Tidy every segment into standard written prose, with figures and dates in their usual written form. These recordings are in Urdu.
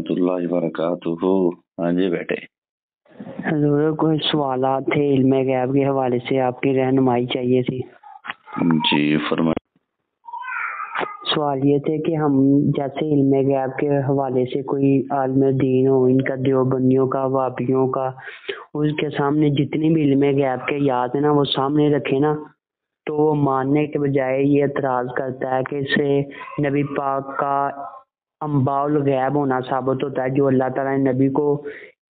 ورحمۃ اللہ وبرکاتہ۔ ہاں جی بیٹے، حضور کوئی سوالات تھے علم غیب کے حوالے سے، آپ کی رہنمائی چاہیے تھی۔ جی فرمائیں۔ سوال یہ تھے کہ ہم جیسے علم غیب کے حوالے سے کوئی عالم دین ہو، ان کا دیوبندیوں کا، وہابیوں کا، اس کے سامنے جتنی بھی علم غیب کے یاد ہے نا وہ سامنے رکھے نا، تو وہ ماننے کے بجائے یہ اعتراض کرتا ہے کہ اس سے نبی پاک کا انباء الغیب ہونا ثابت ہوتا ہے۔ جو اللہ تعالیٰ نے نبی کو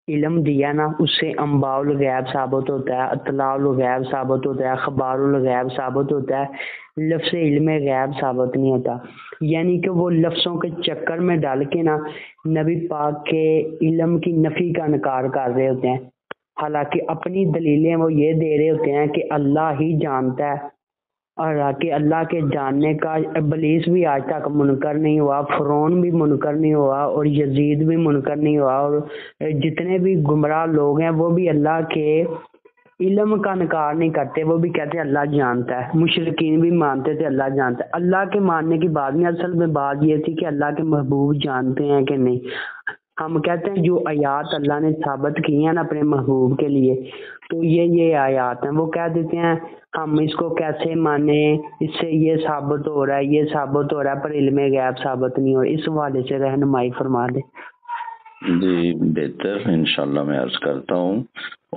علم دیا نا، اس سے انباء الغیب ثابت ہوتا ہے، اطلاع الغیب ثابت ہوتا ہے، اخبار الغیب ثابت ہوتا ہے، لفظ علم غیب ثابت نہیں ہوتا۔ یعنی کہ وہ لفظوں کے چکر میں ڈال کے نا نبی پاک کے علم کی نفی کا انکار کر رہے ہوتے ہیں، حالانکہ اپنی دلیلیں وہ یہ دے رہے ہوتے ہیں کہ اللہ ہی جانتا ہے، اور کہ اللہ کے جاننے کا ابلیس بھی آج تک منکر نہیں ہوا، فرعون بھی منکر نہیں ہوا، اور یزید بھی منکر نہیں ہوا، اور جتنے بھی گمراہ لوگ ہیں وہ بھی اللہ کے علم کا انکار نہیں کرتے، وہ بھی کہتے ہیں اللہ جانتا ہے۔ مشرکین بھی مانتے تھے اللہ جانتا ہے۔ اللہ کے ماننے کی بات نہیں، اصل میں بات یہ تھی کہ اللہ کے محبوب جانتے ہیں کہ نہیں۔ ہم کہتے ہیں جو آیات اللہ نے ثابت کی ہیں نا اپنے محبوب کے لیے، تو یہ آیات ہیں، وہ کہہ دیتے ہیں ہم اس کو کیسے مانیں، اس سے یہ ثابت ہو رہا ہے، یہ ثابت ہو رہا ہے، پر علم غیب ثابت نہیں ہو رہا۔ اس حوالے سے رہنمائی فرما دیں۔ جی بہتر، انشاءاللہ میں عرض کرتا ہوں۔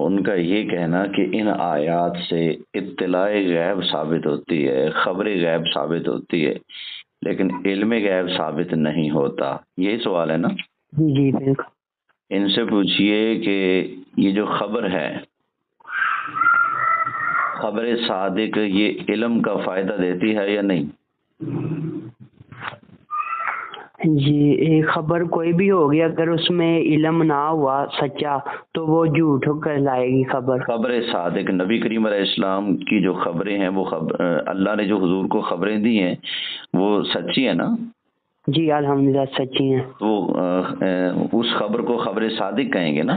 ان کا یہ کہنا کہ ان آیات سے اطلاع غیب ثابت ہوتی ہے، خبر غیب ثابت ہوتی ہے، لیکن علم غیب ثابت نہیں ہوتا، یہی سوال ہے نا؟ جی بالکل۔ ان سے پوچھئے کہ یہ جو خبر ہے، خبر صادق، یہ علم کا فائدہ دیتی ہے یا نہیں؟ جی خبر کوئی بھی ہوگی، اگر اس میں علم نہ ہوا سچا تو وہ جھوٹ کہلائے گی خبر۔ خبر صادق، نبی کریم علیہ السلام کی جو خبریں ہیں، وہ اللہ نے جو حضور کو خبریں دی ہیں وہ سچی ہیں نا؟ جی الحمدللہ سچی ہیں۔ تو اس خبر کو خبر صادق کہیں گے نا؟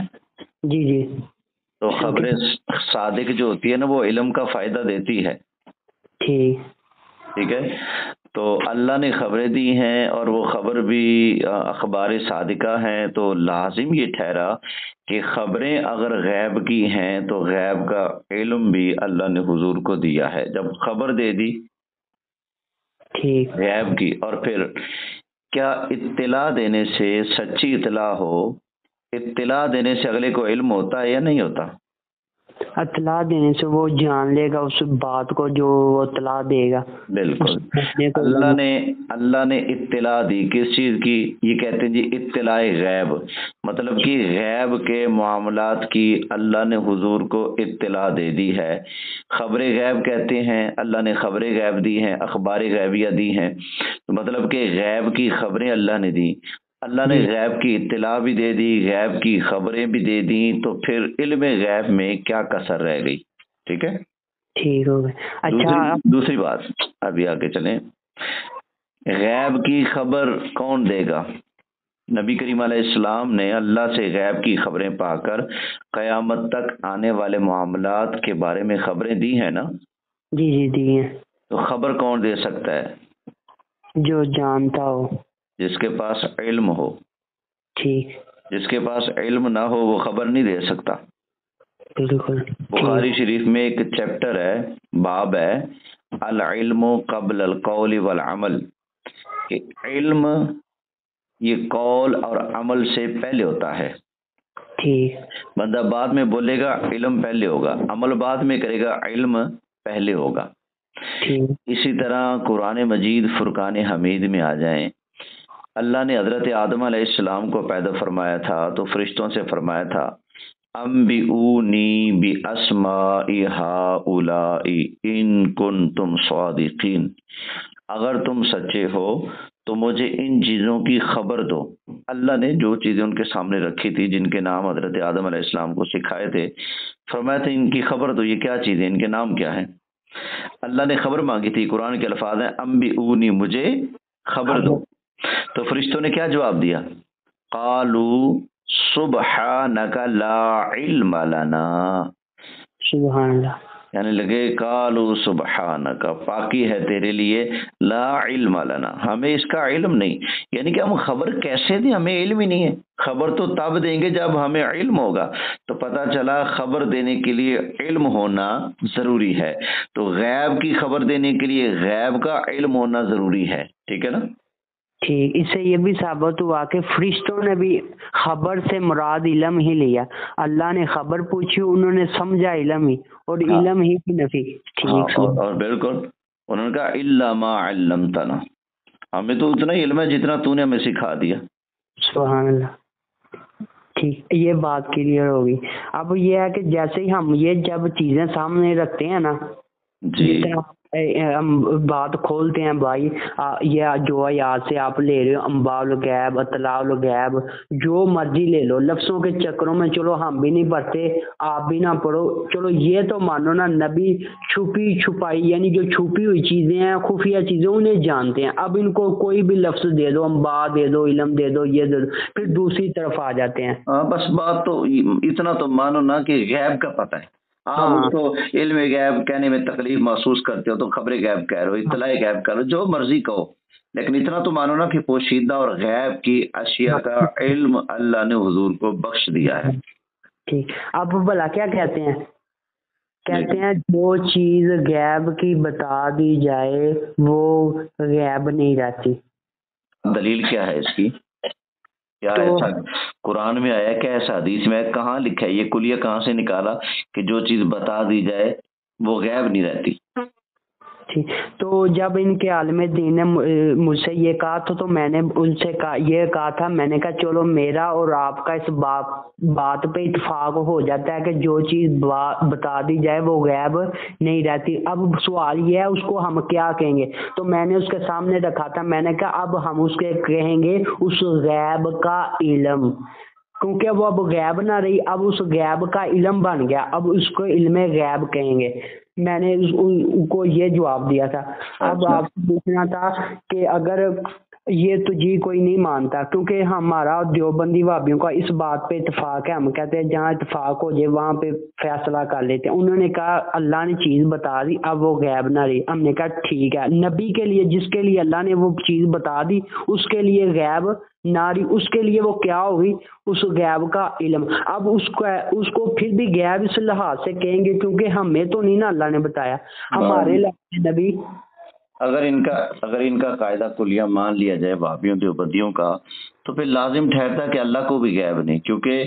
جی جی۔ تو خبر صادق جو ہوتی ہے نا وہ علم کا فائدہ دیتی ہے۔ ٹھیک ہے، تو اللہ نے خبریں دی ہیں اور وہ خبر بھی اخبار صادقہ ہیں، تو لازم یہ ٹھہرا کہ خبریں اگر غیب کی ہیں تو غیب کا علم بھی اللہ نے حضور کو دیا ہے۔ جب خبر دے دی غیب کی، اور پھر کیا اطلاع دینے سے، سچی اطلاع ہو، اطلاع دینے سے اگلے کو علم ہوتا ہے یا نہیں ہوتا؟ اطلاع دینے سے وہ جان لے گا اس بات کو جو وہ اطلاع دے گا۔ بالکل، اللہ نے اطلاع دی کس چیز کی؟ یہ کہتے ہیں جی اطلاع غیب، مطلب کہ غیب کے معاملات کی اللہ نے حضور کو اطلاع دے دی ہے۔ خبر غیب کہتے ہیں، اللہ نے خبر غیب دی ہیں، اخبار غیبیہ دی ہیں، مطلب کہ غیب کی خبریں اللہ نے دی۔ اللہ نے غیب کی اطلاع بھی دے دی، غیب کی خبریں بھی دے دیں، تو پھر علم غیب میں کیا کسر رہ گئی؟ ٹھیک ہے، ٹھیک ہو گیا۔ اچھا دوسری بات، ابھی آگے چلیں۔ غیب کی خبر کون دے گا؟ نبی کریم علیہ السلام نے اللہ سے غیب کی خبریں پا کر قیامت تک آنے والے معاملات کے بارے میں خبریں دی ہیں نا؟ جی جی دی ہیں۔ تو خبر کون دے سکتا ہے؟ جو جانتا ہو، جس کے پاس علم ہو۔ ٹھیک۔ جس کے پاس علم نہ ہو وہ خبر نہیں دے سکتا۔ بالکل۔ بخاری شریف میں ایک چیپٹر ہے، باب ہے العلم قبل القول والعمل، کہ علم یہ قول اور عمل سے پہلے ہوتا ہے۔ ٹھیک۔ بندہ بعد میں بولے گا، علم پہلے ہوگا، عمل بعد میں کرے گا، علم پہلے ہوگا۔ اسی طرح قرآن مجید فرقان حمید میں آ جائیں، اللہ نے حضرت آدم علیہ السلام کو پیدا فرمایا تھا تو فرشتوں سے فرمایا تھا انبئونی باسماء ہؤلاء ان کنتم صادقین، اگر تم سچے ہو تو مجھے ان چیزوں کی خبر دو۔ اللہ نے جو چیزیں ان کے سامنے رکھی تھی، جن کے نام حضرت آدم علیہ السلام کو سکھائے تھے، فرمایا تھا ان کی خبر دو، یہ کیا چیزیں، ان کے نام کیا ہیں؟ اللہ نے خبر مانگی تھی، قرآن کے الفاظ ہیں انبئونی، مجھے خبر دو۔ تو فرشتوں نے کیا جواب دیا؟ قالوا سبحانک لا علم لنا، سبحان اللہ، یعنی لگے قالوا سبحانک، پاکی ہے تیرے لیے، لا علم لنا، ہمیں اس کا علم نہیں، یعنی کہ ہم خبر کیسے دیں، ہمیں علم ہی نہیں ہے، خبر تو تب دیں گے جب ہمیں علم ہوگا۔ تو پتہ چلا خبر دینے کے لیے علم ہونا ضروری ہے، تو غیب کی خبر دینے کے لیے غیب کا علم ہونا ضروری ہے، ٹھیک ہے نا؟ ٹھیک، اس سے یہ بھی ثابت ہوا کہ فرشتوں نے بھی خبر سے مراد علم ہی لیا، اللہ نے خبر پوچھی، انہوں نے سمجھا علم ہی، اور ہاں علم ہی کی نفی۔ ہاں، ٹھیک، اور بالکل انہوں نے کہا الا ما علمتنا، ہمیں تو اتنا ہی علم ہے جتنا تو نے ہمیں سکھا دیا۔ سبحان اللہ۔ ٹھیک، یہ بات کلیئر ہوگی۔ اب یہ ہے کہ جیسے ہی ہم یہ جب چیزیں سامنے رکھتے ہیں نا، جی جتنا ہم بات کھولتے ہیں بھائی، یہ جو آیات سے آپ لے رہے ہو، انباء الغیب، اطلاع الغیب، جو مرضی لے لو، لفظوں کے چکروں میں چلو ہم بھی نہیں پڑھتے، آپ بھی نہ پڑھو، چلو یہ تو مانو نا، نبی چھپی چھپائی یعنی جو چھپی ہوئی چیزیں ہیں، خفیہ چیزیں، انہیں جانتے ہیں۔ اب ان کو کوئی بھی لفظ دے دو، انباء دے دو، علم دے دو، یہ دے دو، پھر دوسری طرف آ جاتے ہیں۔ ہاں، بس بات تو اتنا تو مانو نا کہ غیب کا پتہ ہے، آپ ہاں اس کو علم غیب کہنے میں تکلیف محسوس کرتے ہو تو خبر غیب کہہ رہے ہو، اطلاع غیب کہہ رہے ہو، جو مرضی کہو، لیکن اتنا تو مانو نا کہ پوشیدہ اور غیب کی اشیاء کا علم اللہ نے حضور کو بخش دیا ہے۔ ٹھیک، اب بھلا کیا کہتے ہیں؟ کہتے ہیں جو چیز غیب کی بتا دی جائے وہ غیب نہیں رہتی۔ دلیل کیا ہے اس کی؟ کیا تو ایسا قرآن میں آیا، کیا ایسا حدیث میں آیا، کہاں لکھا ہے، یہ کلیہ کہاں سے نکالا کہ جو چیز بتا دی جائے وہ غیب نہیں رہتی؟ ٹھیک، تو جب ان کے عالم دین نے مجھ سے یہ کہا تو میں نے ان سے یہ کہا تھا، میں نے کہا چلو میرا اور آپ کا اس بات پہ اتفاق ہو جاتا ہے کہ جو چیز بتا دی جائے وہ غیب نہیں رہتی۔ اب سوال یہ ہے اس کو ہم کیا کہیں گے؟ تو میں نے اس کے سامنے رکھا تھا، میں نے کہا اب ہم اس کے کہیں گے اس غیب کا علم، کیونکہ وہ اب غیب نہ رہی، اب اس غیب کا علم بن گیا، اب اس کو علم غیب کہیں گے۔ میں نے ان کو یہ جواب دیا تھا۔ اب آپ سے پوچھنا تھا کہ اگر یہ تو جی کوئی نہیں مانتا، کیونکہ ہمارا دیوبندی وہابیوں کا اس بات پہ اتفاق ہے، ہم کہتے ہیں جہاں اتفاق ہو جائے وہاں پہ فیصلہ کر لیتے ہیں۔ انہوں نے کہا اللہ نے چیز بتا دی، اب وہ غیب نہ رہی۔ ہم نے کہا ٹھیک ہے، نبی کے لیے جس کے لیے اللہ نے وہ چیز بتا دی اس کے لیے غیب ناری، اس کے لیے وہ کیا ہوگی؟ اس غیب کا علم۔ اب اس کو پھر بھی غیب اس لحاظ سے کہیں گے کیونکہ ہمیں تو نہیں نا اللہ نے بتایا، ہمارے نبی۔ اگر ان کا قاعدہ کلیہ مان لیا جائے وہابیوں دیوبندیوں کا، تو پھر لازم ٹھہرتا کہ اللہ کو بھی غیب نہیں، کیونکہ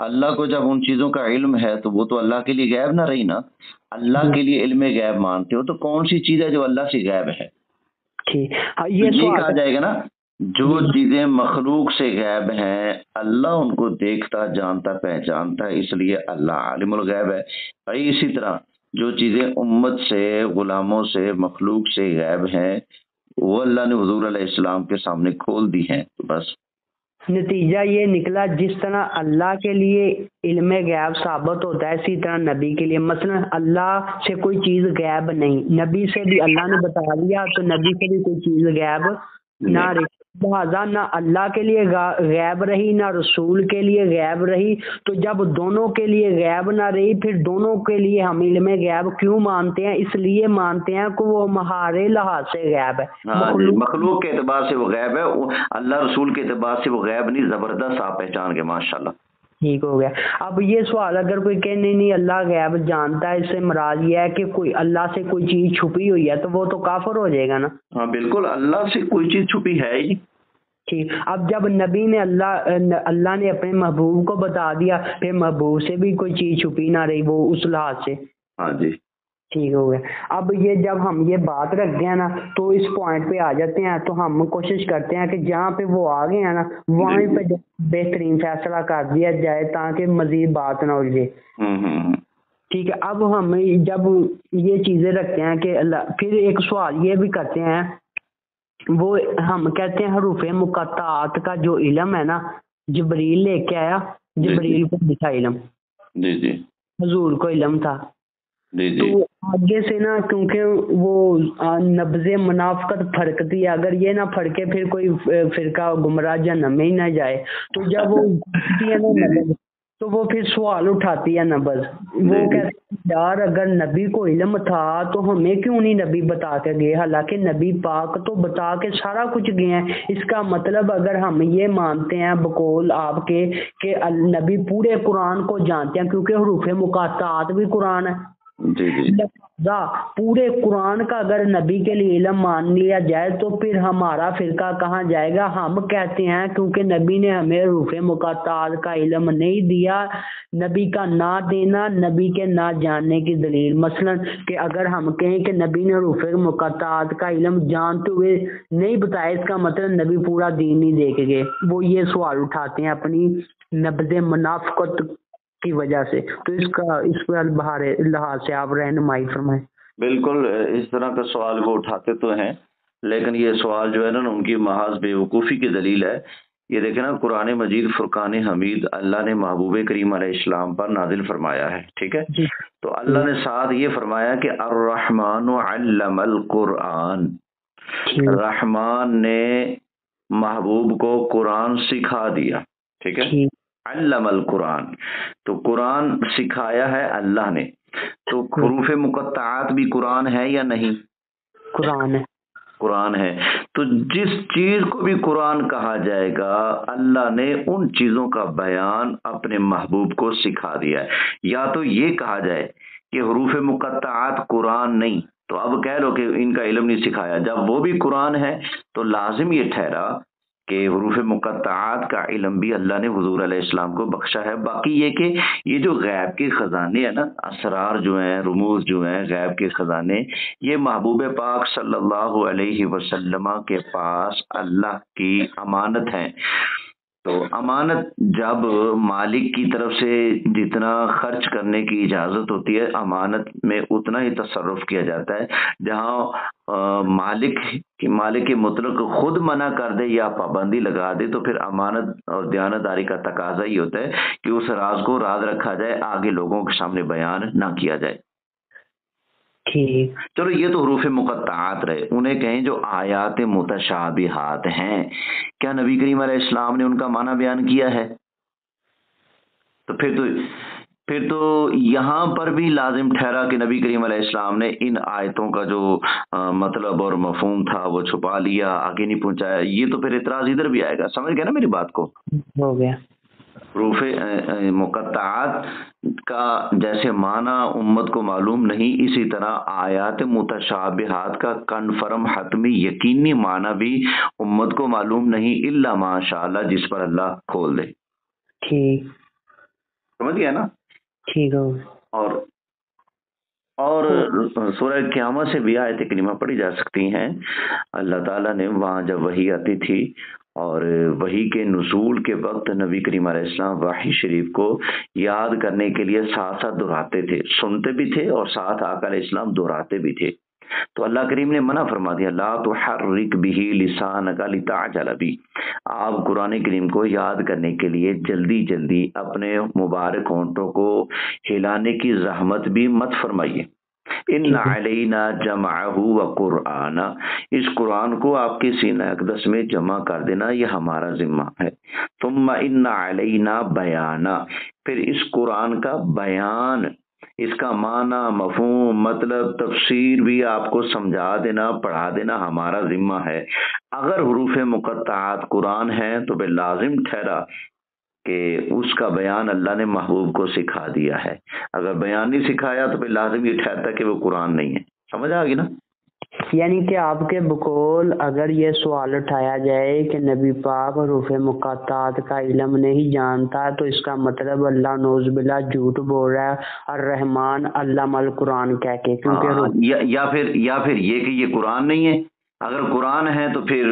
اللہ کو جب ان چیزوں کا علم ہے تو وہ تو اللہ کے لیے غیب نہ رہی نا۔ اللہ کے لیے علم غیب مانتے ہو تو کون سی چیز ہے جو اللہ سے غیب ہے؟ ٹھیک، یہ کہا جائے گا نا جو چیزیں مخلوق سے غائب ہیں اللہ ان کو دیکھتا جانتا پہچانتا ہے، اس لیے اللہ عالم الغیب ہے۔ اور اسی طرح جو چیزیں امت سے غلاموں سے مخلوق سے غائب ہیں وہ اللہ نے حضور علیہ السلام کے سامنے کھول دی ہیں۔ تو بس نتیجہ یہ نکلا جس طرح اللہ کے لیے علم غیب ثابت ہوتا ہے اسی طرح نبی کے لیے، مثلا اللہ سے کوئی چیز غیب نہیں، نبی سے بھی اللہ نے بتا دیا تو نبی سے بھی کوئی چیز غیب نہ رہی، لہٰذا نہ اللہ کے لیے غیب رہی نہ رسول کے لیے غیب رہی۔ تو جب دونوں کے لیے غیب نہ رہی پھر دونوں کے لیے ہم علم غیب کیوں مانتے ہیں؟ اس لیے مانتے ہیں کہ وہ ہمارے لحاظ سے غیب ہے، مخلوق کے اعتبار سے وہ غیب ہے، اللہ رسول کے اعتبار سے وہ غیب نہیں، زبردست آپ پہچان گے ماشاءاللہ۔ ٹھیک ہو گیا۔ اب یہ سوال اگر کوئی کہ نہیں اللہ غیب جانتا ہے، اس سے مراد یہ ہے کہ کوئی اللہ سے کوئی چیز چھپی ہوئی ہے تو وہ تو کافر ہو جائے گا نا۔ ہاں بالکل، اللہ سے کوئی چیز چھپی ہے ہی۔ ٹھیک، اب جب نبی نے اللہ نے اپنے محبوب کو بتا دیا پھر محبوب سے بھی کوئی چیز چھپی نہ رہی وہ اس لحاظ سے۔ ہاں جی ٹھیک ہو گیا۔ اب یہ جب ہم یہ بات رکھتے ہیں نا تو اس پوائنٹ پہ آ جاتے ہیں، تو ہم کوشش کرتے ہیں کہ جہاں پہ وہ آ گئے ہیں نا وہاں پہ بہترین فیصلہ کر دیا جائے تاکہ مزید بات نہ الجھے۔ ٹھیک ہے، اب ہم جب یہ چیزیں رکھتے ہیں کہ اللہ، پھر ایک سوال یہ بھی کرتے ہیں، وہ ہم کہتے ہیں حروف مقطعات کا جو علم ہے نا جبریل لے کے آیا، جبریل کو دکھا علم، جی جی حضور کو علم تھا۔ تو آگے سے نا کیونکہ وہ نبض منافقت پھڑکتی ہے، اگر یہ نہ پھڑکے پھر کوئی فرقہ گمراہ جہنم میں ہی نہ جائے، تو جب وہ ہے نا تو وہ پھر سوال اٹھاتی ہے نبض، وہ کہتے ہیں یار اگر نبی کو علم تھا تو ہمیں کیوں نہیں نبی بتا کے گئے، حالانکہ نبی پاک تو بتا کے سارا کچھ گئے ہیں۔ اس کا مطلب اگر ہم یہ مانتے ہیں بقول آپ کے کہ نبی پورے قرآن کو جانتے ہیں، کیونکہ حروف مقاطعات بھی قرآن ہے، جی جی لہذا پورے قرآن کا اگر نبی کے لیے علم مان لیا جائے تو پھر ہمارا فرقہ کہاں جائے گا؟ ہم کہتے ہیں کیونکہ نبی نے ہمیں حروف مقاطعات کا علم نہیں دیا، نبی کا نہ دینا نبی کے نہ جاننے کی دلیل، مثلا کہ اگر ہم کہیں کہ نبی نے حروف مقاطعات کا علم جانتے ہوئے نہیں بتایا، اس کا مطلب نبی پورا دین نہیں دے کے گئے۔ وہ یہ سوال اٹھاتے ہیں اپنی نبض منافقت کی وجہ سے، تو اس پر لحاظ سے آپ رہنمائی فرمائیں۔ بالکل اس طرح کا سوال وہ اٹھاتے تو ہیں، لیکن یہ سوال جو ہے نا ان کی محض بیوقوفی کی دلیل ہے۔ یہ دیکھیں نا قرآن مجید فرقان حمید اللہ نے محبوب کریم علیہ السلام پر نازل فرمایا ہے، ٹھیک ہے؟ جی تو اللہ نے ساتھ یہ فرمایا کہ الرحمن علم القرآن، رحمان نے محبوب کو قرآن سکھا دیا، ٹھیک ہے؟ علم القرآن، تو قرآن سکھایا ہے اللہ نے۔ تو حروف مقطعات بھی قرآن ہے یا نہیں؟ قرآن ہے، قرآن ہے۔ تو جس چیز کو بھی قرآن کہا جائے گا اللہ نے ان چیزوں کا بیان اپنے محبوب کو سکھا دیا ہے۔ یا تو یہ کہا جائے کہ حروف مقطعات قرآن نہیں، تو اب کہہ لو کہ ان کا علم نہیں سکھایا، جب وہ بھی قرآن ہے تو لازم یہ ٹھہرا کہ حروف مقطعات کا علم بھی اللہ نے حضور علیہ السلام کو بخشا ہے۔ باقی یہ کہ یہ جو غیب کے خزانے ہیں نا، اسرار جو ہیں، رموز جو ہیں، غیب کے خزانے، یہ محبوب پاک صلی اللہ علیہ وسلم کے پاس اللہ کی امانت ہیں۔ تو امانت جب مالک کی طرف سے جتنا خرچ کرنے کی اجازت ہوتی ہے، امانت میں اتنا ہی تصرف کیا جاتا ہے۔ جہاں مالک مطلق خود منع کر دے یا پابندی لگا دے تو پھر امانت اور دیانتداری کا تقاضا ہی ہوتا ہے کہ اس راز کو راز رکھا جائے، آگے لوگوں کے سامنے بیان نہ کیا جائے۔ چلو یہ تو حروف مقطعات رہے، انہیں کہیں جو آیات متشابہات ہیں، کیا نبی کریم علیہ السلام نے ان کا معنی بیان کیا ہے؟ تو پھر تو یہاں پر بھی لازم ٹھہرا کہ نبی کریم علیہ السلام نے ان آیتوں کا جو مطلب اور مفہوم تھا وہ چھپا لیا، آگے نہیں پہنچایا۔ یہ تو پھر اعتراض ادھر بھی آئے گا، سمجھ گئے نا میری بات کو؟ ہو گیا۔ حروف مقطعات کا جیسے معنی امت کو معلوم نہیں، اسی طرح آیات متشابہات کا کنفرم حتمی یقینی معنی بھی امت کو معلوم نہیں، الا ماشاء اللہ، جس پر اللہ کھول دے۔ ٹھیک، سمجھ گیا نا؟ ٹھیک ہے۔ اور سورہ قیامت سے بھی آیت کریمہ پڑھی جا سکتی ہیں۔ اللہ تعالیٰ نے وہاں جب وحی آتی تھی اور وحی کے نزول کے وقت نبی کریم علیہ السلام وحی شریف کو یاد کرنے کے لیے ساتھ ساتھ دہراتے تھے، سنتے بھی تھے اور ساتھ آقا علیہ السلام دہراتے بھی تھے۔ تو اللہ کریم نے منع فرما دیا، لا تحرک بہ لسانک لتعجل بہ، آپ قرآن کریم کو یاد کرنے کے لیے جلدی جلدی اپنے مبارک ہونٹوں کو ہلانے کی زحمت بھی مت فرمائیے۔ ان علینا جمعہ و قرآن، اس قرآن کو آپ کے سینہ اقدس میں جمع کر دینا یہ ہمارا ذمہ ہے۔ ثم ان علینا بیانا، پھر اس قرآن کا بیان، اس کا معنی، مفہوم، مطلب، تفسیر بھی آپ کو سمجھا دینا، پڑھا دینا ہمارا ذمہ ہے۔ اگر حروف مقطعات قرآن ہیں تو پھر لازم ٹھہرا کہ اس کا بیان اللہ نے محبوب کو سکھا دیا ہے۔ اگر بیان نہیں سکھایا تو پھر لازم یہ ٹھہرتا کہ وہ قرآن نہیں ہے۔ سمجھ آ گئی نا؟ یعنی کہ آپ کے بقول اگر یہ سوال اٹھایا جائے کہ نبی پاک حروف مقطعات کا علم نہیں جانتا تو اس کا مطلب اللہ نعوذ باللہ جھوٹ بول رہا ہے، الرحمن علم القرآن کہہ کے، کیونکہ یا پھر یہ کہ یہ قرآن نہیں ہے۔ اگر قرآن ہے تو پھر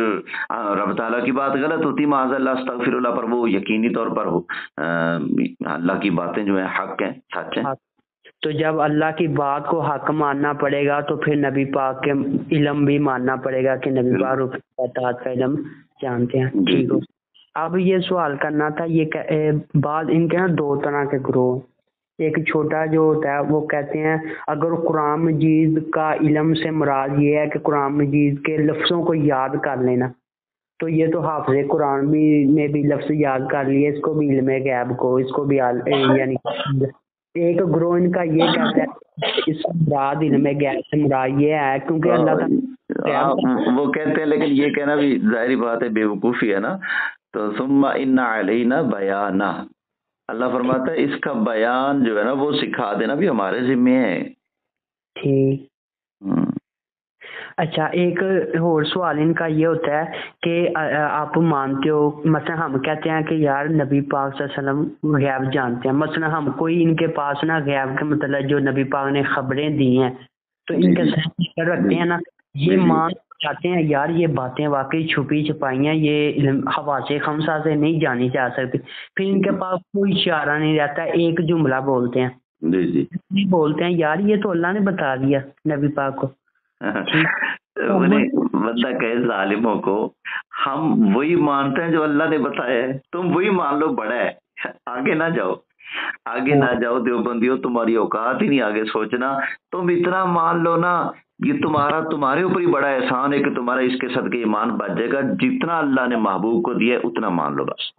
رب تعالیٰ کی بات غلط ہوتی، معاذ اللہ استغفر اللہ، پر وہ یقینی طور پر اللہ کی باتیں جو ہیں حق ہیں، سچ ہیں۔ تو جب اللہ کی بات کو حق ماننا پڑے گا تو پھر نبی پاک کے علم بھی ماننا پڑے گا کہ نبی پاک حروف مقطعات کا علم جانتے ہیں۔ ٹھیک ہو، اب یہ سوال کرنا تھا، یہ بعض ان کے نا دو طرح کے گروہ، ایک چھوٹا جو ہوتا ہے وہ کہتے ہیں اگر قرآن مجید کا علم سے مراد یہ ہے کہ قرآن مجید کے لفظوں کو یاد کر لینا، تو یہ تو حافظ قرآن بھی نے بھی لفظ یاد کر لیے، اس کو بھی علم غیب کو، اس کو بھی یعنی ایک گروہ ان کا یہ کہتا ہے اس مراد علم غیب سے مراد یہ ہے کیونکہ اللہ تعالیٰ وہ کہتے ہیں، لیکن یہ کہنا بھی ظاہری بات ہے، بے وقوفی ہے نا. تو ثم ان علینا بیانہ، اللہ فرماتا ہے اس کا بیان جو ہے نا وہ سکھا دینا بھی ہمارے ذمے ہے. ٹھیک. اچھا، ایک اور سوال ان کا یہ ہوتا ہے کہ آپ مانتے ہو، مثلا ہم کہتے ہیں کہ یار نبی پاک صلی اللہ علیہ وسلم غیب جانتے ہیں، مثلا ہم کوئی ان کے پاس نا غیب کے مطلب جو نبی پاک نے خبریں دی ہیں تو ان کے ساتھ رکھتے ہیں نا، یہ مان چاہتے ہیں یار یہ باتیں واقعی چھپی چھپائی ہیں، یہ حواس خمسہ سے نہیں جانی جا سکتی، پھر ان کے پاس کوئی اشارہ نہیں رہتا، ایک جملہ بولتے ہیں، بولتے ہیں یار یہ تو اللہ نے بتا دیا نبی پاک کو. بندہ کہے ظالموں کو ہم وہی مانتے ہیں جو اللہ نے بتایا ہے، تم وہی مان لو، بڑا ہے، آگے نہ جاؤ، آگے نہ جاؤ دیوبندیوں، تمہاری اوقات ہی نہیں آگے سوچنا، تم اتنا مان لو نا، یہ تمہارے اوپر ہی بڑا احسان ہے کہ تمہارا اس کے صدقے ایمان بچ جائے گا، جتنا اللہ نے محبوب کو دیا ہے اتنا مان لو بس.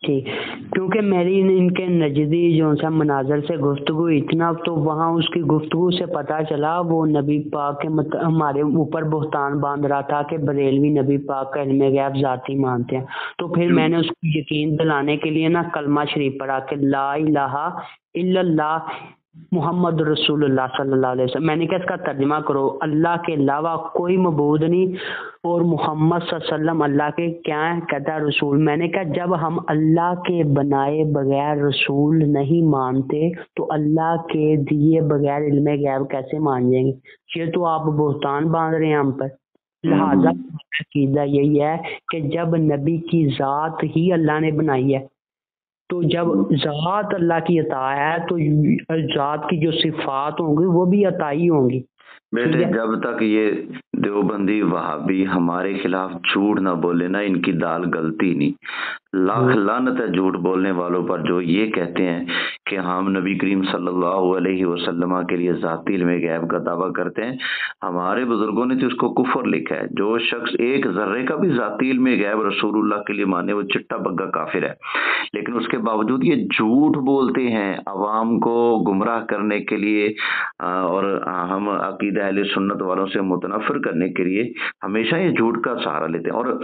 ٹھیک. کیونکہ میری ان کے نجدی جو سا مناظر سے گفتگو اتنا، تو وہاں اس کی گفتگو سے پتہ چلا وہ نبی پاک کے ہمارے اوپر بہتان باندھ رہا تھا کہ بریلوی نبی پاک کا علم غیب ذاتی مانتے ہیں. تو پھر میں نے اس کو یقین دلانے کے لیے نا کلمہ شریف پڑھا کہ لا الہ الا اللہ محمد رسول اللہ صلی اللہ علیہ وسلم. میں نے کہا اس کا ترجمہ کرو، اللہ کے علاوہ کوئی معبود نہیں اور محمد صلی اللہ علیہ وسلم اللہ کے کیا ہے، کہتا ہے رسول. میں نے کہا جب ہم اللہ کے بنائے بغیر رسول نہیں مانتے تو اللہ کے دیے بغیر علم غیب کیسے مان جائیں گے؟ یہ تو آپ بہتان باندھ رہے ہیں ہم پر. لہٰذا عقیدہ یہی ہے کہ جب نبی کی ذات ہی اللہ نے بنائی ہے تو جب ذات اللہ کی عطا ہے تو ذات کی جو صفات ہوں گی وہ بھی عطائی ہوں گی. بیٹے جب تک یہ دیوبندی وہابی ہمارے خلاف جھوٹ نہ بولے نا، ان کی دال گلتی نہیں. لاکھ لعنت ہے جھوٹ بولنے والوں پر جو یہ کہتے ہیں کہ ہم نبی کریم صلی اللہ علیہ وسلم کے لیے ذاتی علم غیب کا دعویٰ کرتے ہیں. ہمارے بزرگوں نے تو اس کو کفر لکھا ہے. جو شخص ایک ذرے کا بھی ذاتی علم غیب رسول اللہ کے لیے مانے وہ چٹا بگا کافر ہے. لیکن اس کے باوجود یہ جھوٹ بولتے ہیں عوام کو گمراہ کرنے کے لیے، اور ہم عقیدہ اہل سنت والوں سے متنفر کرنے کے لیے ہمیشہ یہ جھوٹ کا سہارا لیتے ہیں. اور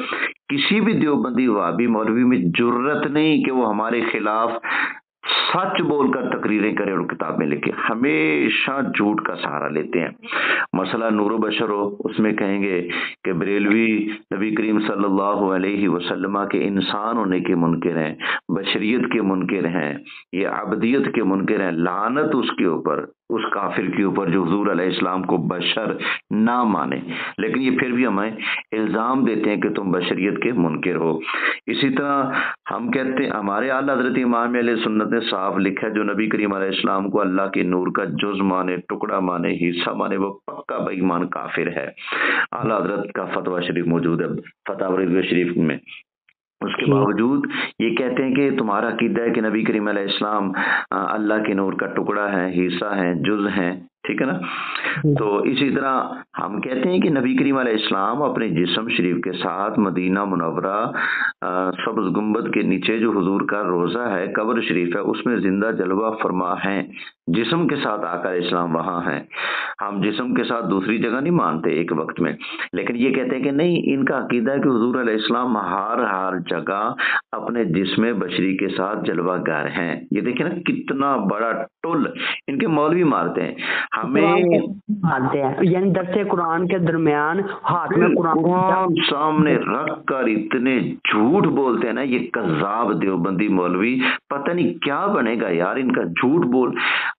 کسی بھی دیوبندی وہابی مولوی میں جرت نہیں کہ وہ ہمارے خلاف سچ بول کر تقریریں کرے اور کتابیں لکھے، ہمیشہ جھوٹ کا سہارا لیتے ہیں. مسئلہ نور و بشر ہو، اس میں کہیں گے کہ بریلوی نبی کریم صلی اللہ علیہ وسلم کے انسان ہونے کے منکر ہیں، بشریت کے منکر ہیں، یہ عبدیت کے منکر ہیں. لعنت اس کے اوپر، اس کافر کے اوپر جو حضور علیہ السلام کو بشر نہ مانے، لیکن یہ پھر بھی ہمیں الزام دیتے ہیں کہ تم بشریت کے منکر ہو. اسی طرح ہم کہتے ہیں، ہمارے اعلیٰ حضرت امام علیہ سنت نے صاف لکھا ہے جو نبی کریم علیہ السلام کو اللہ کے نور کا جز مانے، ٹکڑا مانے، حصہ مانے، وہ پکا بے ایمان کافر ہے. اعلیٰ حضرت کا فتویٰ شریف موجود ہے فتاوی رضویہ شریف میں. اس کے باوجود یہ کہتے ہیں کہ تمہارا عقیدہ ہے کہ نبی کریم علیہ السلام اللہ کے نور کا ٹکڑا ہے، حصہ ہے، جز ہیں، ٹھیک ہے نا. تو اسی طرح ہم کہتے ہیں کہ نبی کریم علیہ السلام اپنے جسم شریف کے ساتھ مدینہ منورہ سبز گنبد کے نیچے جو حضور کا روضہ ہے، قبر شریف ہے، اس میں زندہ جلوہ فرما ہیں. جسم کے ساتھ آقا علیہ السلام وہاں ہیں. ہم جسم کے ساتھ دوسری جگہ نہیں مانتے ایک وقت میں، لیکن یہ کہتے ہیں کہ نہیں، ان کا عقیدہ ہے کہ حضور علیہ السلام ہر جگہ اپنے جسم بشری کے ساتھ جلوہ گر ہیں. یہ دیکھیں نا کتنا بڑا ٹول ان کے مولوی مارتے ہیں. ہمیں مانتے ہیں یعنی درس قرآن کے درمیان ہاتھ میں قرآن سامنے رکھ کر اتنے جھوٹ بولتے ہیں نا یہ کذاب دیوبندی مولوی، پتہ نہیں کیا بنے گا یار ان کا جھوٹ بول.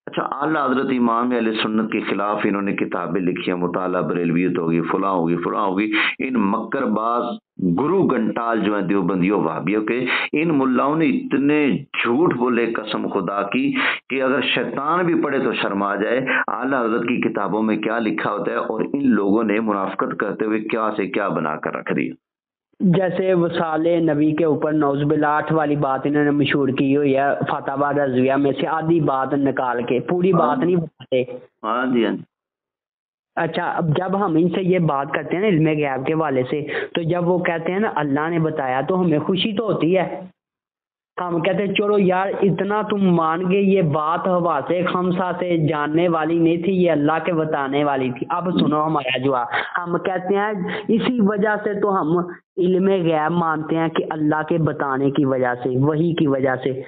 اچھا، اعلیٰ حضرت امام علیہ سنت کے خلاف انہوں نے کتابیں لکھی ہیں، مطالعہ بریلویت ہوگی، فلاں ہوگی، فلاں ہوگی. ان مکر باز گرو گھنٹال جو ہیں دیوبندیوں وہابیوں کے، ان ملاؤں نے اتنے جھوٹ بولے قسم خدا کی کہ اگر شیطان بھی پڑھے تو شرما جائے. اعلیٰ حضرت کی کتابوں میں کیا لکھا ہوتا ہے اور ان لوگوں نے منافقت کرتے ہوئے کیا سے کیا بنا کر رکھ دیا. جیسے وصال نبی کے اوپر نعوذ باللہ 8 والی بات انہوں نے مشہور کی ہوئی ہے، فتاوی رضویہ میں سے آدھی بات نکال کے، پوری بات نہیں بتاتے. ہاں جی، ہاں جی. اچھا، اب جب ہم ان سے یہ بات کرتے ہیں نا علم غیب کے حوالے سے، تو جب وہ کہتے ہیں نا اللہ نے بتایا تو ہمیں خوشی تو ہوتی ہے. ہم کہتے ہیں چلو یار اتنا تم مان گئے، یہ بات ہوا سے خمسہ سے جاننے والی نہیں تھی، یہ اللہ کے بتانے والی تھی. اب سنو ہمارا جواب. ہم کہتے ہیں اسی وجہ سے تو ہم علم غیب مانتے ہیں کہ اللہ کے بتانے کی وجہ سے، وحی کی وجہ سے.